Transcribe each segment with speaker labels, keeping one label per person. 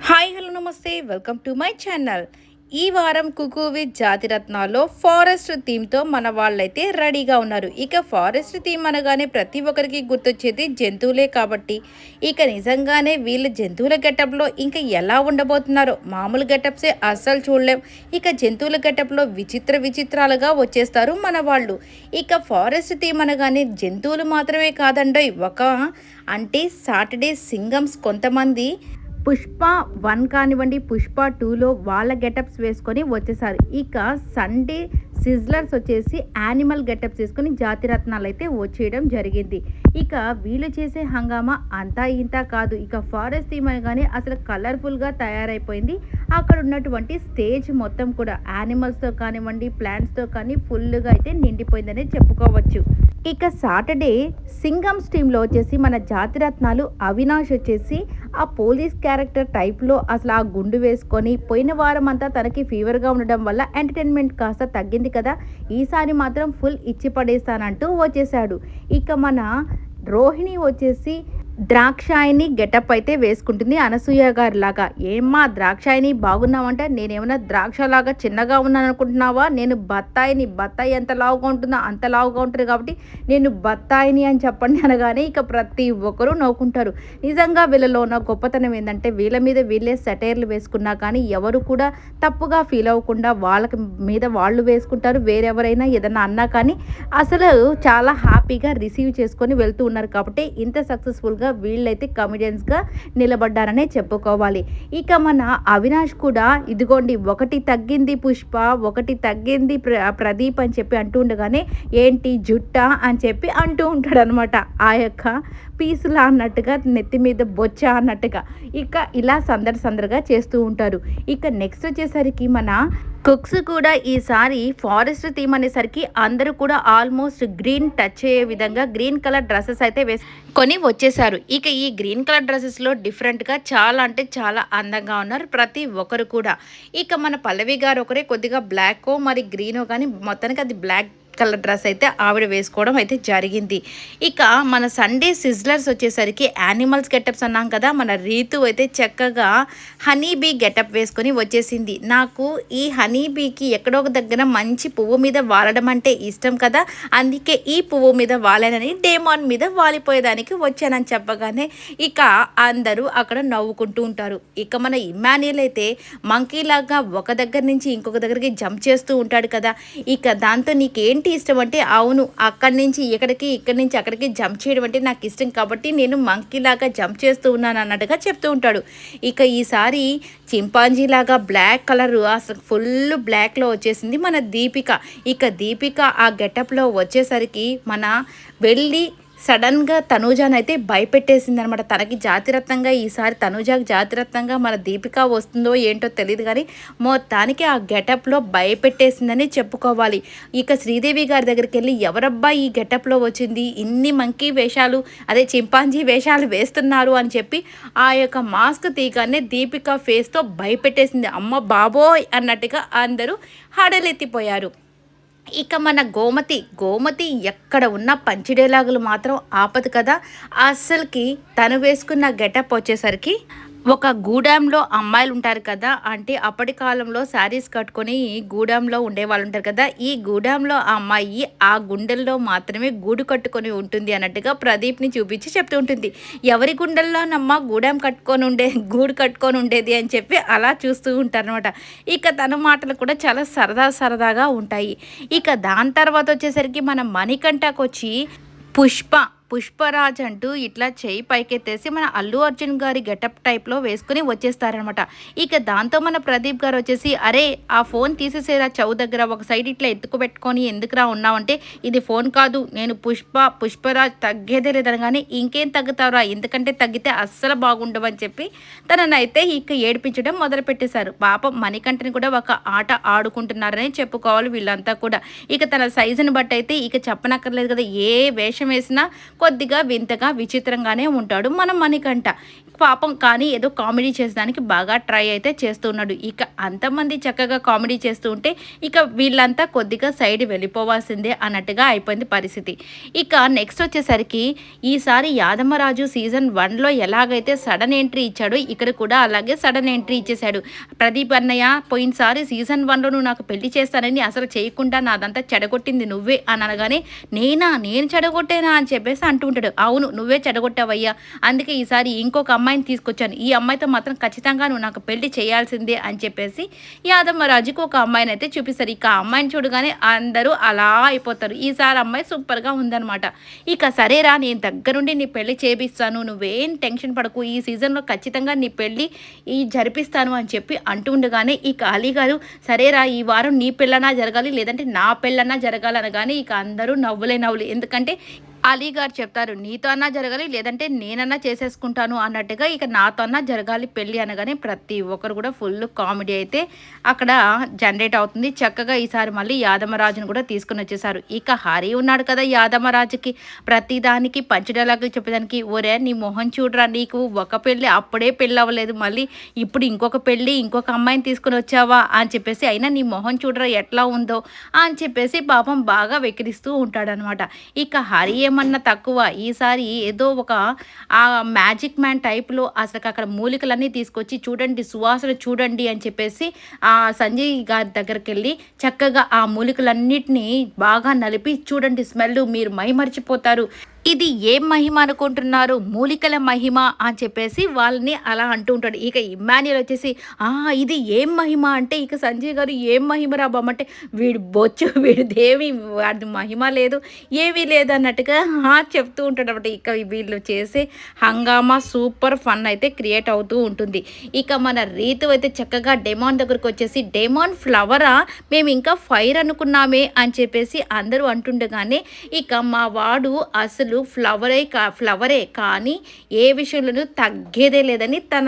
Speaker 1: Hi hello నమస్తే welcome to my channel. ఈ వారం కుకు విత్ జాతిరత్నాల్లో ఫారెస్ట్ థీమ్తో మన వాళ్ళైతే రెడీగా ఉన్నారు. ఇక ఫారెస్ట్ థీమ్ అనగానే ప్రతి ఒక్కరికి గుర్తొచ్చేది జంతువులే కాబట్టి ఇక నిజంగానే వీళ్ళు జంతువుల గెటప్లో ఇంకా ఎలా ఉండబోతున్నారో మామూలు గెటప్సే అస్సలు చూడలేం. ఇక జంతువుల గెటప్లో విచిత్రాలుగా వచ్చేస్తారు మన వాళ్ళు. ఇక ఫారెస్ట్ థీమ్ అనగానే జంతువులు మాత్రమే కాదండోయ్, అంటే సాటర్డే సింగమ్స్ కొంతమంది పుష్ప 1 కానివ్వండి, పుష్ప 2లో వాళ్ళ గెటప్స్ వేసుకొని వచ్చేసారు. ఇక సండే సిజ్లర్స్ వచ్చేసి యానిమల్ గెటప్స్ వేసుకొని జాతిరత్నాలు అయితే వచ్చేయడం జరిగింది. ఇక వీళ్ళు చేసే హంగామా అంతా ఇంత కాదు. ఇక ఫారెస్ట్ థీమ్ అనగానే అసలు కలర్ఫుల్గా తయారైపోయింది. అక్కడ ఉన్నటువంటి స్టేజ్ మొత్తం కూడా యానిమల్స్తో కానివ్వండి, ప్లాంట్స్తో కానీ ఫుల్గా అయితే నిండిపోయిందనే చెప్పుకోవచ్చు. ఇక సాటర్డే సింగమ్స్ టీంలో వచ్చేసి మన జాతిరత్నాలు అవినాష్ వచ్చేసి ఆ పోలీస్ క్యారెక్టర్ టైప్లో అసలు ఆ గుండు వేసుకొని పోయిన వారం అంతా తనకి ఫీవర్గా ఉండడం వల్ల ఎంటర్టైన్మెంట్ కాస్త తగ్గింది కదా, ఈసారి మాత్రం ఫుల్ ఇచ్చి పడేస్తానంటూ వచ్చేసాడు. ఇక మన రోహిణి వచ్చేసి ద్రాక్షాయిని గెటప్ అయితే వేసుకుంటుంది అనసూయ గారి లాగా. ఏమ్మా ద్రాక్షాయిని బాగున్నావంటే, నేనేమైనా ద్రాక్షలాగా చిన్నగా ఉన్నాను అనుకుంటున్నావా? నేను బత్తాయి ఎంత లావుగా ఉంటుందో అంత లావుగా ఉంటుంది కాబట్టి నేను బత్తాయిని అని చెప్పండి అనగానే ఇక ప్రతి ఒక్కరూ నవ్వుకుంటారు. నిజంగా వీళ్ళలో ఉన్న గొప్పతనం ఏంటంటే వీళ్ళ మీద వీళ్ళే సెటైర్లు వేసుకున్నా కానీ ఎవరు కూడా తప్పుగా ఫీల్ అవ్వకుండా వాళ్ళకి మీద వాళ్ళు వేసుకుంటారు. వేరెవరైనా ఏదైనా అన్నా కానీ అసలు చాలా హ్యాపీగా రిసీవ్ చేసుకొని వెళ్తూ ఉన్నారు కాబట్టి ఇంత సక్సెస్ఫుల్గా వీళ్ళైతే కమెడియన్స్గా నిలబడ్డారనే చెప్పుకోవాలి. ఇక మన అవినాష్ కూడా ఇదిగోండి ఒకటి తగ్గింది పుష్ప, ఒకటి తగ్గింది ప్రదీప్ అని చెప్పి అంటూ ఉండగానే ఏంటి జుట్ట అని చెప్పి అంటూ ఉంటాడు అనమాట. ఆ యొక్క పీసులా అన్నట్టుగా నెత్తి మీద బొచ్చ అన్నట్టుగా ఇక ఇలా సందడిగా చేస్తూ ఉంటారు. ఇక నెక్స్ట్ వచ్చేసరికి మన కుక్స్ కూడా ఈసారి ఫారెస్ట్ థీమ్ అనేసరికి అందరూ కూడా ఆల్మోస్ట్ గ్రీన్ టచ్ అయ్యే విధంగా గ్రీన్ కలర్ డ్రెస్సెస్ అయితే వేసుకొని వచ్చేసారు. ఇక ఈ గ్రీన్ కలర్ డ్రెస్సెస్లో డిఫరెంట్గా చాలా అంటే చాలా అందంగా ఉన్నారు ప్రతి ఒక్కరు కూడా. ఇక మన పల్లవి గారు ఒకరే కొద్దిగా బ్లాక్ మరి గ్రీనో కానీ మొత్తానికి అది బ్లాక్ కలర్ డ్రెస్ అయితే ఆవిడ వేసుకోవడం అయితే జరిగింది. ఇక మన సండే సిజ్లర్స్ వచ్చేసరికి యానిమల్స్ గెటప్స్ అన్నాం కదా, మన రీతు అయితే చక్కగా హనీబీ గెటప్ వేసుకొని వచ్చేసింది. నాకు ఈ హనీబీకి ఎక్కడో ఒక దగ్గర మంచి పువ్వు మీద వాలడం అంటే ఇష్టం కదా, అందుకే ఈ పువ్వు మీద వాలానని డేమాన్ మీద వాలిపోయేదానికి వచ్చానని చెప్పగానే ఇక అందరూ అక్కడ నవ్వుకుంటూ ఉంటారు. ఇక మన ఇమ్మాన్యుయల్ అయితే మంకీలాగా ఒక దగ్గర నుంచి ఇంకొక దగ్గరికి జంప్ చేస్తూ ఉంటాడు కదా, ఇక దాంతో నీకేంటి ఇష్టం అంటే, అవును అక్కడి నుంచి ఇక్కడికి ఇక్కడి నుంచి అక్కడికి జంప్ చేయడం అంటే నాకు ఇష్టం కాబట్టి నేను మంకీలాగా జంప్ చేస్తూ ఉన్నాను అన్నట్టుగా చెప్తూ ఉంటాడు. ఇక ఈసారి చింపాంజీలాగా బ్లాక్ కలర్ అసలు ఫుల్ బ్లాక్లో వచ్చేసింది మన దీపిక. ఇక దీపిక ఆ గెటప్లో వచ్చేసరికి మన వెళ్ళి సడన్గా తనూజాని అయితే భయపెట్టేసింది అనమాట. తనకి జాతిరత్నంగా ఈసారి తనూజాకి జాతిరత్నంగా మన దీపిక వస్తుందో ఏంటో తెలియదు కానీ మొత్తానికి ఆ గెటప్లో భయపెట్టేసిందని చెప్పుకోవాలి. ఇక శ్రీదేవి గారి దగ్గరికి వెళ్ళి ఎవరబ్బా ఈ గెటప్లో వచ్చింది, ఇన్ని మంకీ వేషాలు అదే చింపాంజీ వేషాలు వేస్తున్నారు అని చెప్పి ఆ యొక్క మాస్క్ తీగానే దీపిక ఫేస్తో భయపెట్టేసింది. అమ్మ బాబోయ్ అన్నట్టుగా అందరూ హడలెత్తిపోయారు. ఇక మన గోమతి ఎక్కడ ఉన్న పంచి డైలాగులు మాత్రం ఆపదు కదా. అస్సలకి తను వేసుకున్న గెటప్ వచ్చేసరికి ఒక గూడెంలో అమ్మాయిలు ఉంటారు కదా, అంటే అప్పటి కాలంలో శారీస్ కట్టుకొని గూడెంలో ఉండేవాళ్ళు ఉంటారు కదా, ఈ గూడెంలో ఆ అమ్మాయి ఆ గుండెల్లో మాత్రమే గూడు కట్టుకొని ఉంటుంది అన్నట్టుగా ప్రదీప్ని చూపించి చెప్తూ ఉంటుంది. ఎవరి గుండెల్లోనమ్మ గూడు కట్టుకొని ఉండేది అని చెప్పి అలా చూస్తూ ఉంటారనమాట. ఇక తన మాటలు కూడా చాలా సరదాగా ఉంటాయి. ఇక దాని తర్వాత వచ్చేసరికి మన మణికంఠకు వచ్చి పుష్పరాజ్ అంటూ ఇట్లా చేయి పైకెత్తేసి మన అల్లు అర్జున్ గారి గెటప్ టైప్లో వేసుకుని వచ్చేస్తారనమాట. ఇక దాంతో మన ప్రదీప్ గారు వచ్చేసి అరే ఆ ఫోన్ తీసేసేరా చౌ దగ్గర ఒక సైడ్ ఇట్లా ఎత్తుకుపెట్టుకొని ఎందుకురా ఉన్నావంటే, ఇది ఫోన్ కాదు నేను పుష్పరాజ్ తగ్గేదే లేదని కానీ ఇంకేం తగ్గుతావురా, ఎందుకంటే తగ్గితే అస్సలు బాగుండవని చెప్పి తననైతే ఇక ఏడిపించడం మొదలుపెట్టేశారు. పాపం మణికంఠని కూడా ఒక ఆట ఆడుకుంటున్నారని చెప్పుకోవాలి వీళ్ళంతా కూడా. ఇక తన సైజుని బట్టి అయితే ఇక చెప్పనక్కర్లేదు కదా, ఏ వేషం వేసినా కొద్దిగా వింతగా విచిత్రంగానే ఉంటాడు మన మణికంఠ. పాపం కానీ ఏదో కామెడీ చేసేదానికి బాగా ట్రై అయితే చేస్తూ ఉన్నాడు. ఇక అంతమంది చక్కగా కామెడీ చేస్తూ ఉంటే ఇక వీళ్ళంతా కొద్దిగా సైడ్ వెళ్ళిపోవాల్సిందే అన్నట్టుగా అయిపోయింది పరిస్థితి. ఇక నెక్స్ట్ వచ్చేసరికి ఈసారి యాదమరాజు సీజన్ 1లో ఎలాగైతే సడన్ ఎంట్రీ ఇచ్చాడో ఇక్కడ కూడా అలాగే సడన్ ఎంట్రీ ఇచ్చేశాడు. ప్రదీప్ అన్నయ్య పోయినసారి సీజన్ 1లో నువ్వు నాకు పెళ్లి చేస్తానని అసలు చేయకుండా నాదంతా చెడగొట్టింది నువ్వే అని అనగానే నేను చెడగొట్టేనా అని చెప్పేసి అంటూ ఉంటాడు. అవును నువ్వే చెడగొట్టావయ్యా, అందుకే ఈసారి ఇంకొక అమ్మాయిని తీసుకొచ్చాను, ఈ అమ్మాయితో మాత్రం ఖచ్చితంగా నువ్వు నాకు పెళ్లి చేయాల్సిందే అని చెప్పేసి యాదమ్మరాజుకి ఒక అమ్మాయిని అయితే చూపిస్తారు. ఇక ఆ అమ్మాయిని చూడగానే అందరూ అలా అయిపోతారు. ఈసారి అమ్మాయి సూపర్గా ఉందనమాట. ఇక సరేరా నేను దగ్గరుండి నీ పెళ్లి చేపిస్తాను, నువ్వేం టెన్షన్ పడకు, ఈ సీజన్లో ఖచ్చితంగా నీ పెళ్లి జరిపిస్తాను అని చెప్పి అంటూ ఉండగానే ఇక అలీ గారు సరేరా ఈ వారం నీ పెళ్ళన్నా జరగాలి లేదంటే నా పెళ్ళన్నా జరగాలి అనగానే ఇక అందరూ నవ్వులే నవ్వులు. ఎందుకంటే అలీ గారు చెప్తారు నీతో అన్నా జరగాలి లేదంటే నేనన్నా చేసేసుకుంటాను అన్నట్టుగా ఇక నాతో అన్నా జరగాలి పెళ్ళి అనగానే ప్రతి ఒక్కరు కూడా ఫుల్ కామెడీ అయితే అక్కడ జనరేట్ అవుతుంది. చక్కగా ఈసారి మళ్ళీ యాదమరాజును కూడా తీసుకుని వచ్చేసారు. ఇక హరి ఉన్నాడు కదా యాదమరాజుకి ప్రతిదానికి పంచ డైలాగులు చెప్పేదానికి, ఒరే నీ మొహం చూడరా, నీకు ఒక పెళ్ళి అప్పుడే పెళ్ళి అవ్వలేదు, మళ్ళీ ఇప్పుడు ఇంకొక పెళ్ళి ఇంకొక అమ్మాయిని తీసుకుని వచ్చావా అని చెప్పేసి, అయినా నీ మొహం చూడరా ఎట్లా ఉందో అని చెప్పేసి పాపం బాగా వెక్కిరిస్తూ ఉంటాడనమాట. ఇక హరి ఏమన్నా తక్కువ, ఈసారి ఏదో ఒక ఆ మ్యాజిక్ మ్యాన్ టైప్లో అసలు అక్కడ మూలికలన్నీ తీసుకొచ్చి చూడండి సువాసన చూడండి అని చెప్పేసి ఆ సంజయ్ గారి దగ్గరికి వెళ్ళి చక్కగా ఆ మూలికలన్నిటినీ బాగా నలిపి చూడండి స్మెల్ మీరు మైమరిచిపోతారు, ఇది ఏం మహిమ అనుకుంటున్నారు, మూలికల మహిమ అని చెప్పేసి వాళ్ళని అలా అంటూ ఉంటాడు. ఇక ఇమ్మాన్యుయల్ వచ్చేసి ఇది ఏం మహిమ అంటే ఇక సంజయ్ గారు ఏం మహిమ రాబమ్మంటే వీడు బొచ్చు వీడిదేమి వాడి మహిమ లేదు ఏమీ లేదు అన్నట్టుగా చెప్తూ ఉంటాడు అనమాట. ఇక వీళ్ళు చేసే హంగామా సూపర్ ఫన్ అయితే క్రియేట్ అవుతూ ఉంటుంది. ఇక మన రీతు అయితే చక్కగా డెమాన్ దగ్గరకు వచ్చేసి డెమాన్ ఫ్లవరా మేము ఇంకా ఫైర్ అనుకున్నామే అని చెప్పేసి అందరూ అంటుండగానే ఇక మా వాడు అసలు ఫ్లవరే కానీ ఏ విషయంలోనూ తగ్గేదే లేదని తన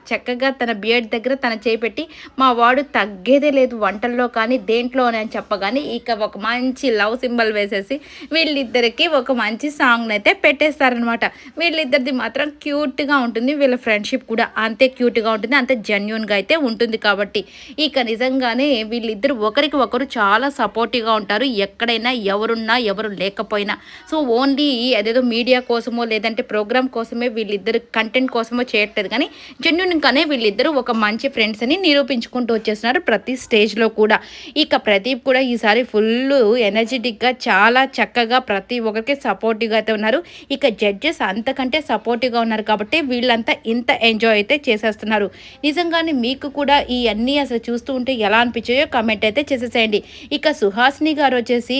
Speaker 1: చక్కగా తన బియర్డ్ దగ్గర తన చేపెట్టి మా వాడు తగ్గేదే లేదు వంటల్లో కానీ దేంట్లోనే అని చెప్పగానే ఇక ఒక మంచి లవ్ సింబల్ వేసేసి వీళ్ళిద్దరికి ఒక మంచి సాంగ్ని అయితే పెట్టేస్తారనమాట. వీళ్ళిద్దరిది మాత్రం క్యూట్గా ఉంటుంది, వీళ్ళ ఫ్రెండ్షిప్ కూడా అంతే క్యూట్గా ఉంటుంది, అంతే జెన్యున్గా అయితే ఉంటుంది. కాబట్టి ఇక నిజంగానే వీళ్ళిద్దరు ఒకరికి ఒకరు చాలా సపోర్టివ్గా ఉంటారు, ఎక్కడైనా ఎవరున్నా ఎవరు లేకపోయినా. సో ఓన్లీ అదేదో మీడియా కోసమో లేదంటే ప్రోగ్రామ్ కోసమే వీళ్ళిద్దరు కంటెంట్ కోసమో చేయట్లేదు, కానీ జెన్యున్గానే వీళ్ళిద్దరూ ఒక మంచి ఫ్రెండ్స్ అని నిరూపించుకుంటూ వచ్చేస్తున్నారు ప్రతి స్టేజ్లో కూడా. ఇక ప్రదీప్ కూడా ఈసారి ఫుల్ ఎనర్జెటిక్గా చాలా చక్కగా ప్రతి ఒక్కరికి సపోర్టివ్గా అయితే ఉన్నారు. ఇక జడ్జెస్ అంతకంటే సపోర్టివ్గా ఉన్నారు కాబట్టి వీళ్ళంతా ఇంత ఎంజాయ్ అయితే చేసేస్తున్నారు. నిజంగానే మీకు కూడా ఈ అన్నీ అసలు చూస్తూ ఉంటే ఎలా అనిపించాయో కామెంట్ అయితే చేసేసేయండి. ఇక సుహాసిని గారు వచ్చేసి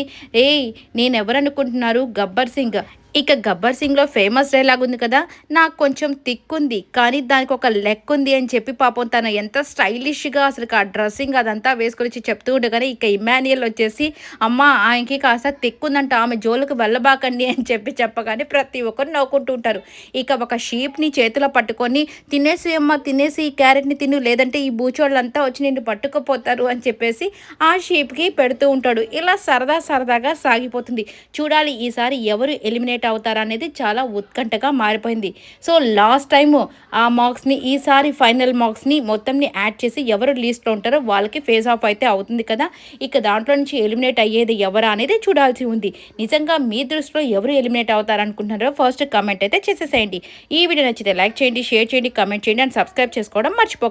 Speaker 1: నేను ఎవరనుకుంటున్నారు గబ్బర్ సింగ్, ఇక గబ్బర్ సింగ్లో ఫేమస్ డైలాగ్ ఉంది కదా, నాకు కొంచెం తిక్కుంది కానీ దానికి ఒక లెక్ ఉంది అని చెప్పి పాపం తను ఎంత స్టైలిష్గా అసలు ఆ డ్రెస్సింగ్ అదంతా వేసుకొని చెప్తూ ఉండగానే ఇక ఇమాన్యుయల్ వచ్చేసి అమ్మ ఆయనకి కాస్త తిక్కుందంట ఆమె జోలికి వెళ్ళబాకండి అని చెప్పగానే ప్రతి ఒక్కరు నవ్వుకుంటూ ఉంటారు. ఇక ఒక షీప్ని చేతిలో పట్టుకొని తినేసి అమ్మ తినేసి ఈ క్యారెట్ని తిను లేదంటే ఈ బూచోళ్ళంతా వచ్చి నిన్ను పట్టుకుపోతారు అని చెప్పేసి ఆ షీప్కి పెడుతూ ఉంటాడు. ఇలా సరదాగా సాగిపోతుంది. చూడాలి ఈసారి ఎవరు ఎలిమినేట్ అవుతారా అనేది చాలా ఉత్కంఠగా మారిపోయింది. సో లాస్ట్ టైము ఆ మార్క్స్ని ఈసారి ఫైనల్ మార్క్స్ని మొత్తంని యాడ్ చేసి ఎవరు లీస్ట్లో ఉంటారో వాళ్ళకి ఫేస్ ఆఫ్ అయితే అవుతుంది కదా. ఇక దాంట్లో నుంచి ఎలిమినేట్ అయ్యేది ఎవరా అనేది చూడాల్సి ఉంది. నిజంగా మీ దృష్టిలో ఎవరు ఎలిమినేట్ అవుతారనుకుంటున్నారో ఫస్ట్ కామెంట్ అయితే చేసేసేయండి. ఈ వీడియో నచ్చితే లైక్ చేయండి, షేర్ చేయండి, కామెంట్ చేయండి అండ్ సబ్స్క్రైబ్ చేసుకోవడం మర్చిపోకండి.